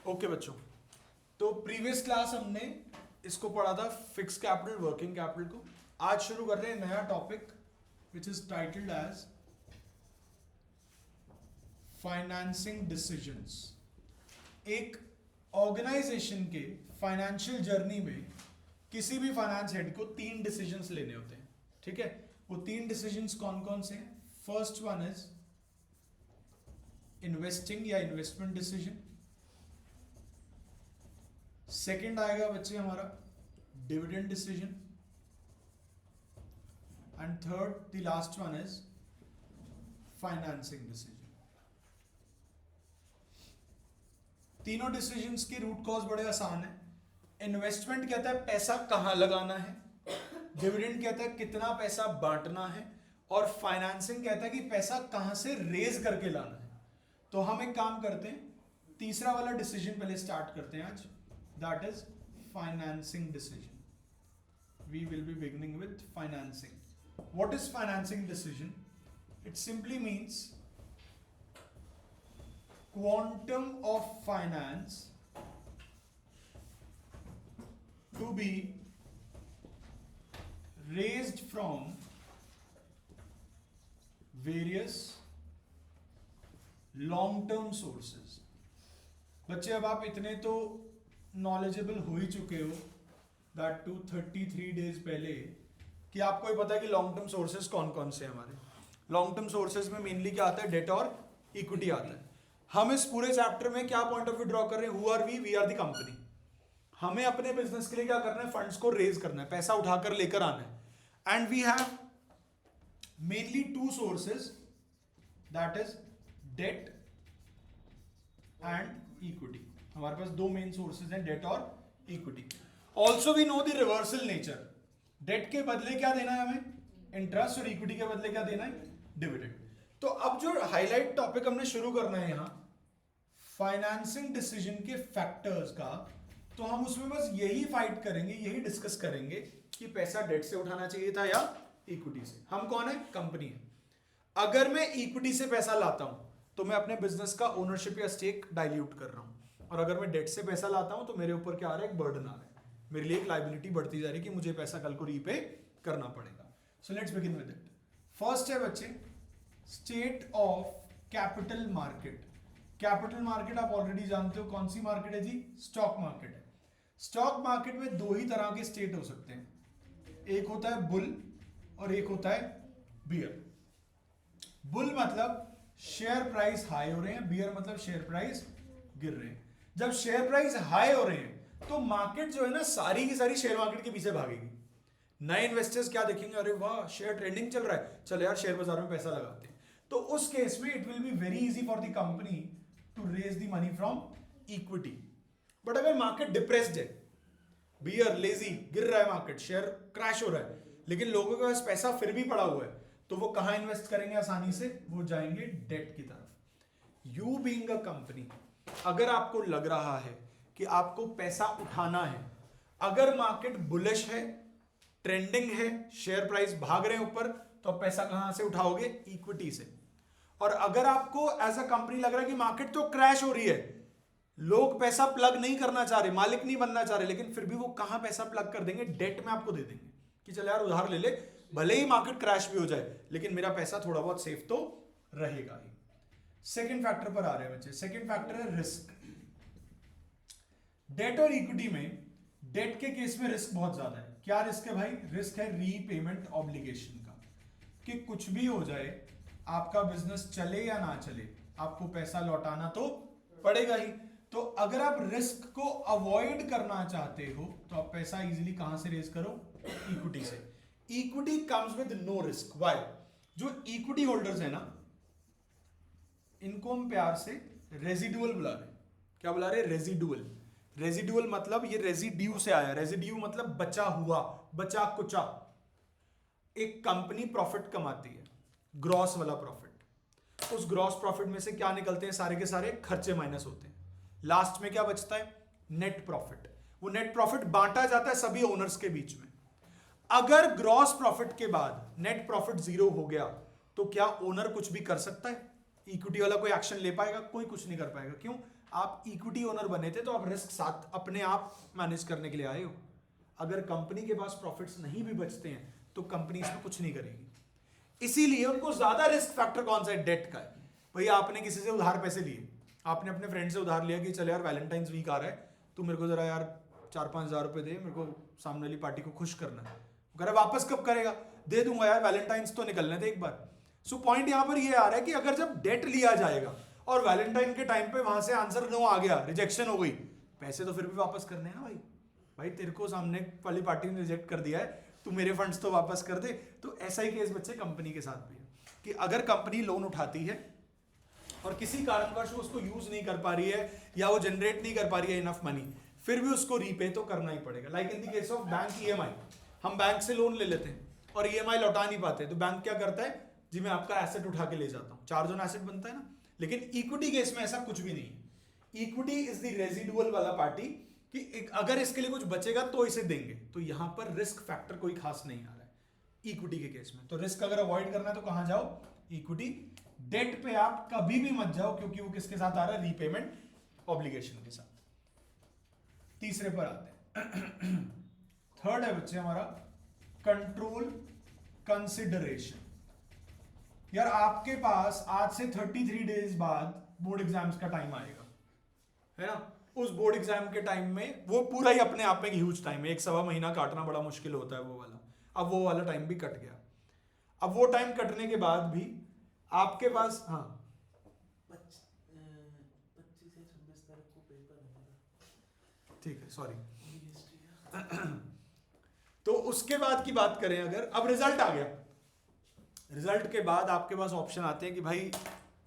Okay बच्चों, तो previous class हमने इसको पढ़ा था फिक्स कैपिटल वर्किंग कैपिटल को। आज शुरू कर रहे हैं नया topic which is titled as financing decisions. एक ऑर्गेनाइजेशन के फाइनेंशियल जर्नी में किसी भी फाइनेंस हेड को 3 डिसीजंस लेने होते हैं, ठीक है। वो 3 डिसीजंस कौन कौन से हैं? फर्स्ट वन इज इन्वेस्टिंग या इन्वेस्टमेंट डिसीजन। सेकंड आएगा बच्चे हमारा dividend decision, and third the last one is financing decision. तीनों डिसीजंस की रूट कॉज बड़े आसान है। इन्वेस्टमेंट कहता है पैसा कहां लगाना है, डिविडेंड कहता है कितना पैसा बांटना है, और फाइनेंसिंग कहता है कि पैसा कहां से रेज करके लाना है। तो हम एक काम करते हैं, तीसरा वाला डिसीजन पहले स्टार्ट करते हैं आज, that is financing decision. We will be beginning with financing. What is financing decision? It simply means quantum of finance to be raised from various long term sources। बच्चे अब आप इतने तो नॉलेजेबल हो ही चुके हो दैट टू 33 डेज पहले कि आपको ही पता है कि लॉन्ग टर्म सोर्सेज कौन कौन से हमारे। लॉन्ग टर्म सोर्सेज में मेनली क्या आता है? डेट और इक्विटी आता है। हम इस पूरे चैप्टर में क्या पॉइंट ऑफ व्यू ड्रॉ कर रहे हैं? Who are we are the company. हमें अपने बिजनेस के लिए क्या करना है? फंड्स को रेज करना है, पैसा उठाकर लेकर आना है। And we have mainly 2 sources, that is debt and equity. हमारे पास 2 मेन सोर्सेज हैं, डेट और equity. Also we know the reversal nature. Debt के बदले क्या देना है हमें? इंटरेस्ट, और इक्विटी के बदले क्या देना है? डिविडेंड। तो अब जो हाईलाइट टॉपिक हमने शुरू करना है यहां फाइनेंसिंग डिसीजन के फैक्टर्स का, तो हम उसमें बस यही फाइट करेंगे, यही डिस्कस करेंगे कि पैसा डेट से उठाना चाहिए था या इक्विटी से। हम कौन है? कंपनी है। अगर मैं इक्विटी से पैसा लाता हूं तो मैं अपने बिजनेस का ओनरशिप या स्टेक डाइल्यूट कर रहा हूं, और अगर मैं डेट से पैसा लाता हूं तो मेरे ऊपर क्या आ रहा है? एक बर्डन आ रहा है, मेरे लिए एक लायबिलिटी बढ़ती जा रही है कि मुझे पैसा कल को रीपे करना पड़ेगा। So let's begin with it. First है बच्चे state of capital market. Capital market आप ऑलरेडी जानते हो कौन सी मार्केट है जी? स्टॉक मार्केट है। स्टॉक मार्केट में 2 ही तरह के स्टेट हो सकते हैं, एक होता है बुल और एक होता है बियर। बुल मतलब शेयर प्राइस हाई हो रहे हैं, बियर मतलब शेयर प्राइस गिर रहे हैं। जब शेयर प्राइस हाई हो रहे हैं तो मार्केट जो है ना, सारी की सारी शेयर मार्केट के पीछे भागेगी। नए इन्वेस्टर्स क्या देखेंगे? अरे वाह, शेयर ट्रेंडिंग चल रहा है, चलो यार शेयर बाजार में पैसा लगाते हैं। तो उस केस में it will be very easy for the company to raise the money from equity. But अगर मार्केट डिप्रेस्ड है, बियर लेजी, गिर रहा है मार्केट, शेयर क्रैश हो रहा है, लेकिन लोगों के पास पैसा फिर भी पड़ा हुआ है, तो वो कहां इन्वेस्ट करेंगे आसानी से? वो जाएंगे डेट की तरफ। यू बीइंग अ कंपनी, अगर आपको लग रहा है कि आपको पैसा उठाना है, अगर मार्केट बुलिश है, ट्रेंडिंग है, शेयर प्राइस भाग रहे हैं ऊपर, तो आप पैसा कहां से उठाओगे? इक्विटी से। और अगर आपको एज अ कंपनी लग रहा है कि मार्केट तो क्रैश हो रही है, लोग पैसा प्लग नहीं करना चाह रहे, मालिक नहीं बनना चाह रहे, लेकिन फिर भी वो कहां पैसा प्लग कर देंगे? डेट में आपको दे देंगे कि चल यार उधार ले ले, भले ही मार्केट क्रैश भी हो जाए, लेकिन मेरा पैसा थोड़ा बहुत सेफ तो रहेगा ही। सेकेंड फैक्टर पर आ रहे हैं बच्चे। सेकेंड फैक्टर है रिस्क। डेट और इक्विटी में डेट के केस में रिस्क बहुत ज्यादा है। क्या रिस्क है भाई? रिस्क है रीपेमेंट ऑब्लिगेशन का, कि कुछ भी हो जाए, आपका बिजनेस चले या ना चले, आपको पैसा लौटाना तो पड़ेगा ही। तो अगर आप रिस्क को अवॉइड करना चाहते हो तो आप पैसा इजीली कहां से रेज करो? इक्विटी से। Equity comes with no risk. Why? जो इक्विटी होल्डर्स है ना, इनको हम प्यार से रेजिडुअल बुला रहे हैं। क्या बुला रहे हैं? रेजिडुअल। रेजिडुअल मतलब ये रेजिड्यू से आया। रेजिड्यू मतलब बचा हुआ, बचा कुचा। एक कंपनी प्रॉफिट कमाती है, ग्रॉस वाला प्रॉफिट। उस ग्रॉस प्रॉफिट में से क्या निकलते हैं? सारे के सारे खर्चे माइनस होते हैं। लास्ट में क्या बचता है? Net profit. वो नेट प्रॉफिट बांटा जाता है सभी ओनर्स के बीच में। अगर ग्रॉस प्रॉफिट के बाद नेट प्रॉफिट 0 हो गया तो क्या ओनर कुछ भी कर सकता है? इक्विटी वाला कोई एक्शन ले पाएगा? कोई कुछ नहीं कर पाएगा। क्यों? आप इक्विटी ओनर बने थे तो आप रिस्क साथ अपने आप मैनेज करने के लिए आए हो। अगर कंपनी के पास प्रॉफिट्स नहीं भी बचते हैं तो कंपनी इसमें कुछ नहीं करेगी। इसीलिए उनको ज्यादा रिस्क फैक्टर कौन सा है? डेट का है। भैया आपने किसी से उधार पैसे लिए, आपने अपने फ्रेंड से उधार लिया कि चल यार वैलेंटाइंस वीक आ रहा है, तू मेरे को जरा यार 4-5 हज़ार रुपए दे, मेरे को सामने वाली पार्टी को खुश करना है। वो कह रहा वापस कब करेगा? दे दूंगा यार, वैलेंटाइंस तो निकलने दे एक बार। सो पॉइंट यहां पर ये आ रहा है कि अगर जब डेट लिया जाएगा और वैलेंटाइन के टाइम पे वहां से आंसर नो आ गया, रिजेक्शन हो गई, पैसे तो फिर भी वापस करने हैं ना भाई। भाई तेरे को सामने वाली पार्टी ने रिजेक्ट कर दिया है, तू मेरे फंड्स तो वापस कर दे। तो ऐसा ही केस बच्चे कंपनी के साथ भी है कि अगर कंपनी लोन उठाती है और किसी कारणवश वो उसको यूज नहीं कर पा रही है या वो जनरेट नहीं कर पा रही है इनफ मनी, फिर भी उसको रीपे तो करना ही पड़ेगा। Like in the case of bank EMI, हम बैंक से लोन ले लेते हैं और ईएमआई लौटा नहीं पाते, तो बैंक क्या करता है जी मैं आपका एसेट उठा के ले जाता हूं, चार्ज ऑन एसेट बनता है ना। लेकिन इक्विटी केस में ऐसा कुछ भी नहीं है। इक्विटी इज द रेजिडुअल वाला पार्टी कि अगर इसके लिए कुछ बचेगा तो इसे देंगे। तो यहां पर रिस्क फैक्टर कोई खास नहीं आ रहा है इक्विटी के केस में। तो रिस्क अगर अवॉइड करना है तो कहां जाओ? इक्विटी। डेट पे आप कभी भी मत जाओ क्योंकि वो किसके साथ आ रहा है? रीपेमेंट ऑब्लिगेशन के साथ। तीसरे पर आते हैं। थर्ड है बच्चे हमारा कंट्रोल कंसिडरेशन। यार आपके पास आज से 33 डेज बाद बोर्ड एग्जाम्स का टाइम आएगा, है ना। उस बोर्ड एग्जाम के टाइम में वो पूरा ही अपने आप में ह्यूज टाइम है, 1-1.25 महीना काटना बड़ा मुश्किल होता है वो वाला। अब वो वाला टाइम भी कट गया। अब वो टाइम कटने के बाद भी आपके पास, हाँ 25 से 26 तारीख को पेपर है, ठीक है सॉरी। तो उसके बाद की बात करें अगर, अब रिजल्ट आ गया, रिजल्ट के बाद आपके पास ऑप्शन आते हैं कि भाई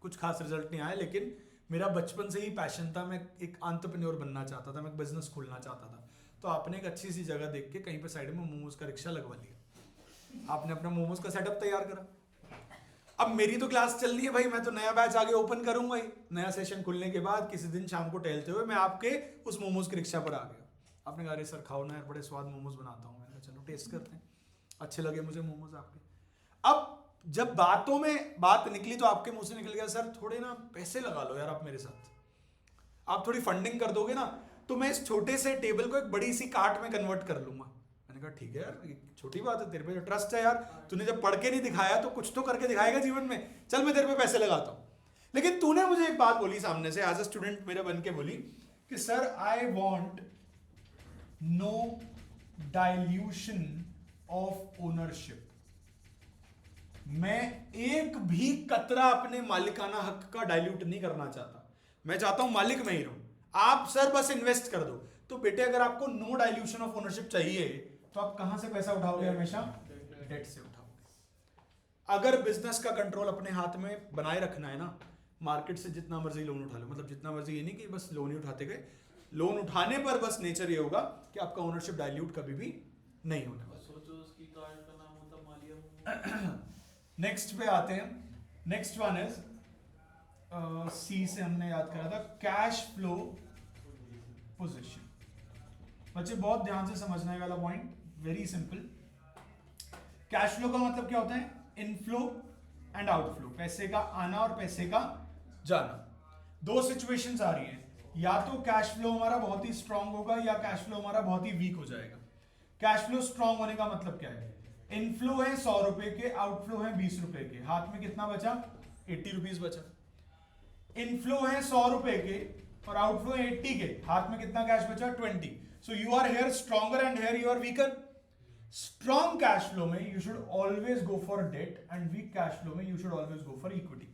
कुछ खास रिजल्ट नहीं आया, लेकिन मेरा बचपन से ही पैशन था, मैं एक एंटरप्रेन्योर बनना चाहता था, मैं बिजनेस खोलना चाहता था। तो आपने एक अच्छी सी जगह देख के कहीं पे साइड में मोमोज का रिक्शा लगवा लिया, आपने अपना मोमोज का सेटअप तैयार करा। अब मेरी तो क्लास चल रही है भाई, मैं तो नया बैच आगे ओपन करूंगा ही। नया सेशन खुलने के बाद किसी दिन शाम को टहलते हुए मैं आपके उस मोमोज के रिक्शा पर आ गया। आपने कहा अरे सर खाओ ना यार, बड़े स्वाद मोमोज बनाता हूँ। मैंने कहा चलो टेस्ट करते हैं, अच्छे लगे मुझे मोमोज आपके। अब जब बातों में बात निकली तो आपके मुंह से निकल गया सर थोड़े ना पैसे लगा लो यार आप मेरे साथ, आप थोड़ी फंडिंग कर दोगे ना तो मैं इस छोटे से टेबल को एक बड़ी सी कार्ट में कन्वर्ट कर लूंगा। मैंने कहा ठीक है यार, छोटी बात है, तेरे पे जो ट्रस्ट है यार, तूने जब पढ़ के नहीं दिखाया तो कुछ तो करके दिखाएगा जीवन में, चल मैं तेरे पे पैसे लगाता हूं। लेकिन तूने मुझे एक बात बोली सामने से एज अ स्टूडेंट मेरे बन के बोली कि sir I want no dilution of ownership. मैं एक भी कतरा अपने मालिकाना हक का डाइल्यूट नहीं करना चाहता, मैं चाहता हूं मालिक में ही रहूं, आप सर बस इन्वेस्ट कर दो। तो बेटे अगर आपको नो डाइल्यूशन ऑफ ओनरशिप चाहिए तो आप कहां से पैसा उठाओगे? हमेशा डेट से उठाओगे। अगर बिजनेस का कंट्रोल अपने हाथ में बनाए रखना है ना, मार्केट से जितना मर्जी लोन उठा लो, मतलब जितना मर्जी, ये नहीं कि बस लोन ही उठाते गए। लोन उठाने पर बस नेचर ये होगा कि आपका ओनरशिप डाइल्यूट कभी भी नहीं होने वाला। सोचो उसकी कार का नाम होता मालिया। नेक्स्ट पे आते हैं। नेक्स्ट वन इज सी से हमने याद करा था कैश फ्लो पोजीशन। बच्चे बहुत ध्यान से समझने वाला point, very simple. Cash flow का मतलब क्या होता है? इनफ्लो एंड आउटफ्लो, पैसे का आना और पैसे का जाना। दो सिचुएशंस आ रही हैं, या तो कैश फ्लो हमारा बहुत ही स्ट्रांग होगा या कैश फ्लो हमारा बहुत ही वीक हो जाएगा। कैश फ्लो स्ट्रांग होने का मतलब क्या है? इनफ्लो है 100 रुपए के, आउटफ्लो है 20 रुपए के, हाथ में कितना बचा? 80 रुपीज बचा। इनफ्लो है 100 रुपए के और आउटफ्लो है 80 के, हाथ में कितना कैश बचा? 20। So you are here stronger and here you are weaker. Strong cash flow में you should always go for debt and weak cash flow में you should always go for equity.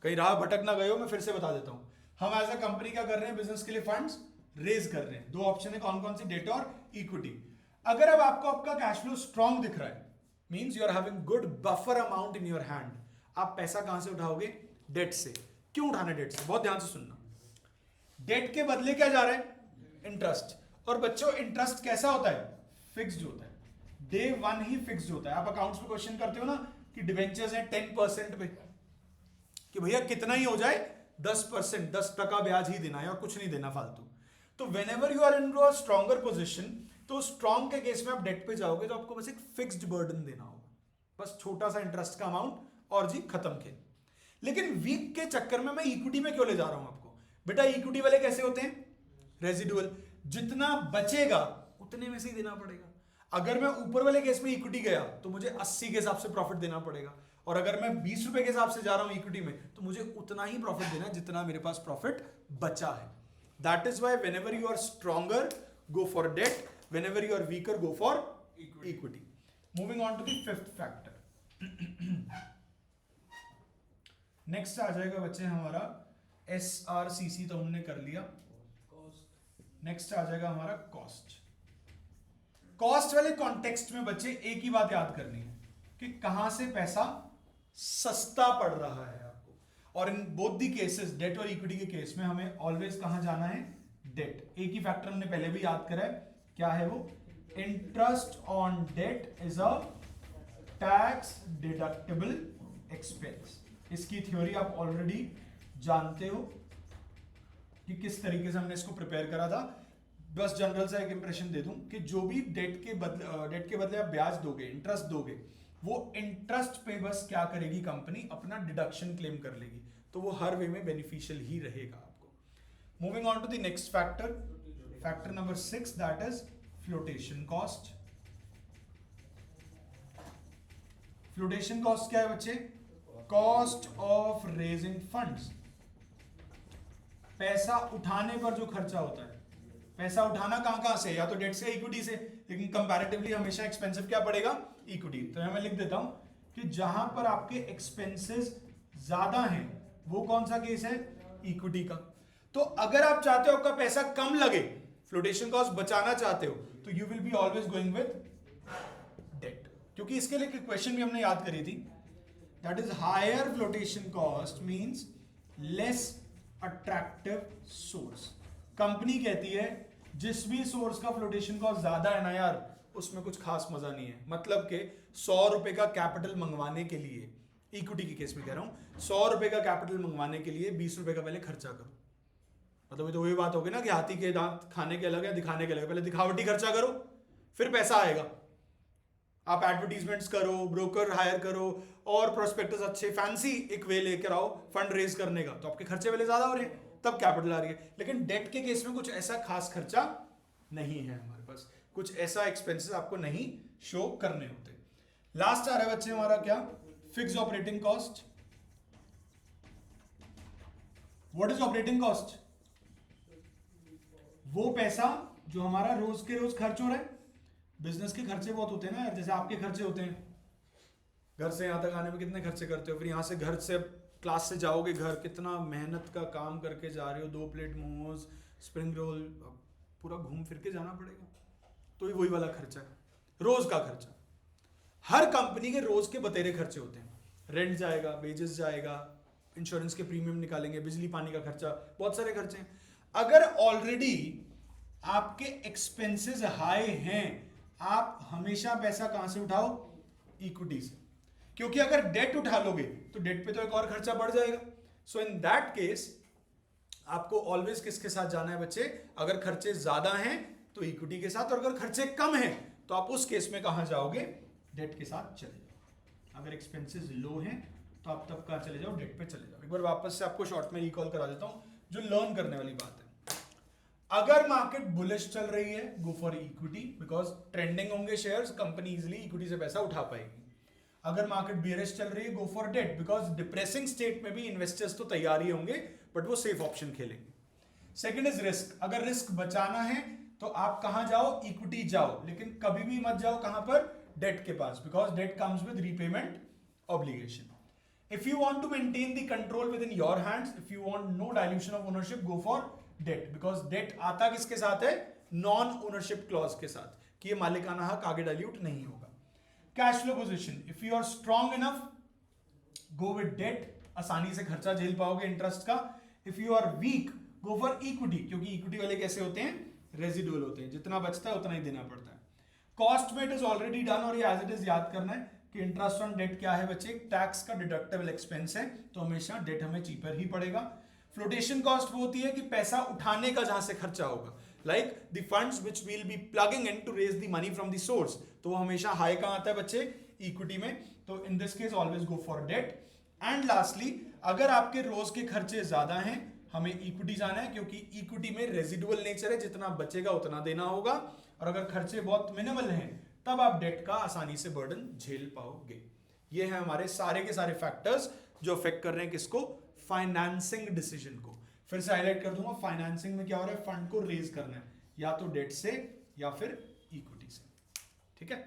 कहीं राह भटक ना गए हो, मैं फिर से बता देता हूं। हम एज अ कंपनी क्या कर रहे हैं? बिजनेस के लिए फंड्स रेज कर रहे हैं। दो ऑप्शन है, कौन कौन सी? डेट और इक्विटी। अगर अब आपको आपका कैश फ्लो स्ट्रॉन्ग दिख रहा है, means you are having good buffer amount in your hand, आप पैसा कहां से उठाओगे? डेट से। क्यों उठाना डेट से? बहुत ध्यान से सुनना। डेट के बदले क्या जा रहा है? इंटरेस्ट। और बच्चों इंटरेस्ट कैसा होता है? फिक्स्ड होता है, डे वन ही फिक्स्ड होता है। आप अकाउंट्स में क्वेश्चन करते हो ना कि डिवेंचर्स हैं 10% पे, कि भैया कितना ही हो जाए 10%, 10% ब्याज ही देना है और कुछ नहीं देना फालतू। तो whenever you are into a stronger position, तो स्ट्रॉन्ग के केस में आप डेट पे जाओगे तो आपको बस एक फिक्स्ड बर्डन देना होगा, बस छोटा सा इंटरेस्ट का अमाउंट और जी खत्म खेल। लेकिन वीक के चक्कर में मैं इक्विटी में क्यों ले जा रहा हूं आपको? बेटा इक्विटी वाले कैसे होते हैं? रेजिडुअल, जितना बचेगा उतने में से ही देना पड़ेगा। अगर मैं ऊपर वाले केस में इक्विटी गया तो मुझे 80 के हिसाब से प्रॉफिट देना पड़ेगा, और अगर मैं 20 रुपए के हिसाब से जा रहा हूं इक्विटी में तो मुझे उतना ही प्रॉफिट देना है जितना मेरे पास प्रॉफिट बचा है। That is why whenever you are stronger go for debt, whenever you are weaker go for equity. Moving on to the fifth factor. Next आ जाएगा बच्चे हमारा SRCC, तो हमने कर लिया। नेक्स्ट आ जाएगा हमारा कॉस्ट। कॉस्ट वाले कॉन्टेक्स्ट में बच्चे एक ही बात याद करनी है कि कहां से पैसा सस्ता पड़ रहा है आपको, और in both the cases, debt और इक्विटी के केस में हमें ऑलवेज कहां जाना है? डेट। एक ही फैक्टर हमने पहले भी याद करा है, क्या है वो? Interest on debt is a tax deductible expense. इसकी थ्योरी आप ऑलरेडी जानते हो कि किस तरीके से हमने इसको प्रिपेयर करा था। बस जनरल सा एक इंप्रेशन दे दूं कि जो भी डेट के बदले आप ब्याज दोगे, इंटरेस्ट दोगे, वो इंटरेस्ट पे बस क्या करेगी कंपनी? अपना डिडक्शन क्लेम कर लेगी, तो वो हर वे में बेनिफिशियल ही रहेगा आपको। Moving on to the next factor, factor number 6, that is flotation cost. Flotation cost क्या है बच्चे? Cost of raising funds. पैसा उठाने पर जो खर्चा होता है, पैसा उठाना कहां से? या तो डेट से, इक्विटी से, लेकिन कंपैरेटिवली हमेशा एक्सपेंसिव क्या पड़ेगा? इक्विटी। तो मैं लिख देता हूं कि जहां पर आपके एक्सपेंसेस ज्यादा हैं वो कौन सा केस है? इक्विटी का। तो अगर आप चाहते हो आपका पैसा कम लगे, फ्लोटेशन कॉस्ट बचाना चाहते हो, तो you will be always going with debt, क्योंकि इसके लिए क्वेश्चन भी हमने याद करी थी, that is higher flotation cost means less attractive source. Company कहती है जिस भी सोर्स का फ्लोटेशन कॉस्ट ज्यादा है ना यार, उसमें कुछ खास मजा नहीं है। मतलब कि 100 रुपए का कैपिटल मंगवाने के लिए, इक्विटी के केस में कह रहा हूं, 100 रुपए का कैपिटल मंगवाने के लिए 20 रुपए का पहले खर्चा करो। मतलब ये तो वही बात होगी ना कि हाथी के दांत खाने के अलग है, दिखाने के अलग है। पहले दिखावटी खर्चा करो, फिर पैसा आएगा। आप एडवर्टीजमेंट्स करो, ब्रोकर हायर करो, और प्रोस्पेक्टस अच्छे फैंसी एक वे लेकर आओ फंड रेज करने का, तो आपके खर्चे वाले ज्यादा हो रहे हैं, तब कैपिटल आ रही है। लेकिन डेट के केस में कुछ ऐसा खास खर्चा नहीं है हमारे पास, कुछ ऐसा एक्सपेंसेस आपको नहीं शो करने होते। लास्ट आ रहा है बच्चे हमारा क्या? Fix operating cost. What is operating cost? वो पैसा जो हमारा रोज के रोज खर्च हो रहा है। बिजनेस के खर्चे बहुत होते हैं ना यार, जैसे आपके खर्चे होते हैं, घर से यहां तक आने में कितने खर्चे करते हो, फिर यहां से घर से क्लास से जाओगे घर, कितना मेहनत का काम करके जा रहे हो, 2 प्लेट मोमोज, स्प्रिंग रोल, पूरा घूम फिर के जाना पड़ेगा, तो ये वही वाला खर्चा है, रोज का खर्चा। हर कंपनी के रोज के बतेरे खर्चे होते हैं, रेंट जाएगा, वेजेस जाएगा, इंश्योरेंस के प्रीमियम निकालेंगे, बिजली पानी का खर्चा, बहुत सारे खर्चे हैं। अगर ऑलरेडी आपके एक्सपेंसेस हाई हैं, आप हमेशा पैसा कहां से उठाओ? इक्विटी से, क्योंकि अगर डेट उठा लोगे तो डेट पे तो एक और खर्चा बढ़ जाएगा। सो इन दैट केस आपको ऑलवेज किसके साथ जाना है बच्चे? अगर खर्चे ज्यादा हैं तो इक्विटी के साथ, और अगर खर्चे कम हैं तो आप उस केस में कहां जाओगे? डेट के साथ चले जाओ। अगर एक्सपेंसेस लो हैं तो आप तब कहां चले जाओ? डेट पे चले जाओ। एक बार वापस से आपको शॉर्ट में रिकॉल करा देता हूं जो लर्न करने वाली बात है। अगर मार्केट बुलिश चल रही है, go for equity, because trending होंगे शेयर्स, कंपनी इजीली इक्विटी से पैसा उठा पाएगी। अगर मार्केट बियरिश चल रही है, go for debt, because depressing state में भी इन्वेस्टर्स तो तैयार ही होंगे, बट वो सेफ ऑप्शन खेलेंगे। Second is risk. अगर रिस्क बचाना है तो आप कहां जाओ? इक्विटी जाओ, लेकिन कभी भी मत जाओ कहां पर? डेट के पास, because debt comes with repayment obligation. If you want to maintain the control within your hands, if you want no dilution of ownership, go for debt, because debt आता किसके साथ है? नॉन ओनरशिप क्लॉज के साथ, कि ये मालिकाना हक आगे डाइल्यूट नहीं होगा। Cash flow position, if you are strong enough, go with debt, आसानी से खर्चा झेल पाओगे इंटरेस्ट का। If you are weak, go for equity, क्योंकि इक्विटी वाले कैसे होते हैं? रेजिडुअल होते हैं, जितना बचता है उतना ही देना पड़ता है। कॉस्ट में इट इज ऑलरेडी डन, और ये एज इट इज याद करना है कि इंटरेस्ट ऑन डेट क्या है बच्चे? टैक्स का डिडक्टेबल एक्सपेंस है, तो हमेशा डेट हमें चीपर ही पड़ेगा। फ्लोटेशन कॉस्ट वो होती है कि पैसा उठाने का जहां से खर्चा होगा, like the funds which we will be plugging in to raise the money from the source, तो वो हमेशा हाई कहां आता है बच्चे? इक्विटी में। तो in this case always go for debt. And lastly, अगर आपके रोज के खर्चे ज्यादा हैं, हमें इक्विटी जाना है, क्योंकि इक्विटी में रेजिडुअल नेचर है, जितना बचेगा उतना देना होगा, और अगर खर्चे बहुत मिनिमल हैं तब आप डेट का आसानी से बर्डन झेल पाओगे। ये है हमारे सारे के सारे फैक्टर्स जो अफेक्ट कर रहे हैं किसको, फाइनेंसिंग डिसीजन को। फिर से हाईलाइट कर दूंगा, फाइनेंसिंग में क्या हो रहा है, फंड को रेज करना है या तो डेट से या फिर इक्विटी से, ठीक है।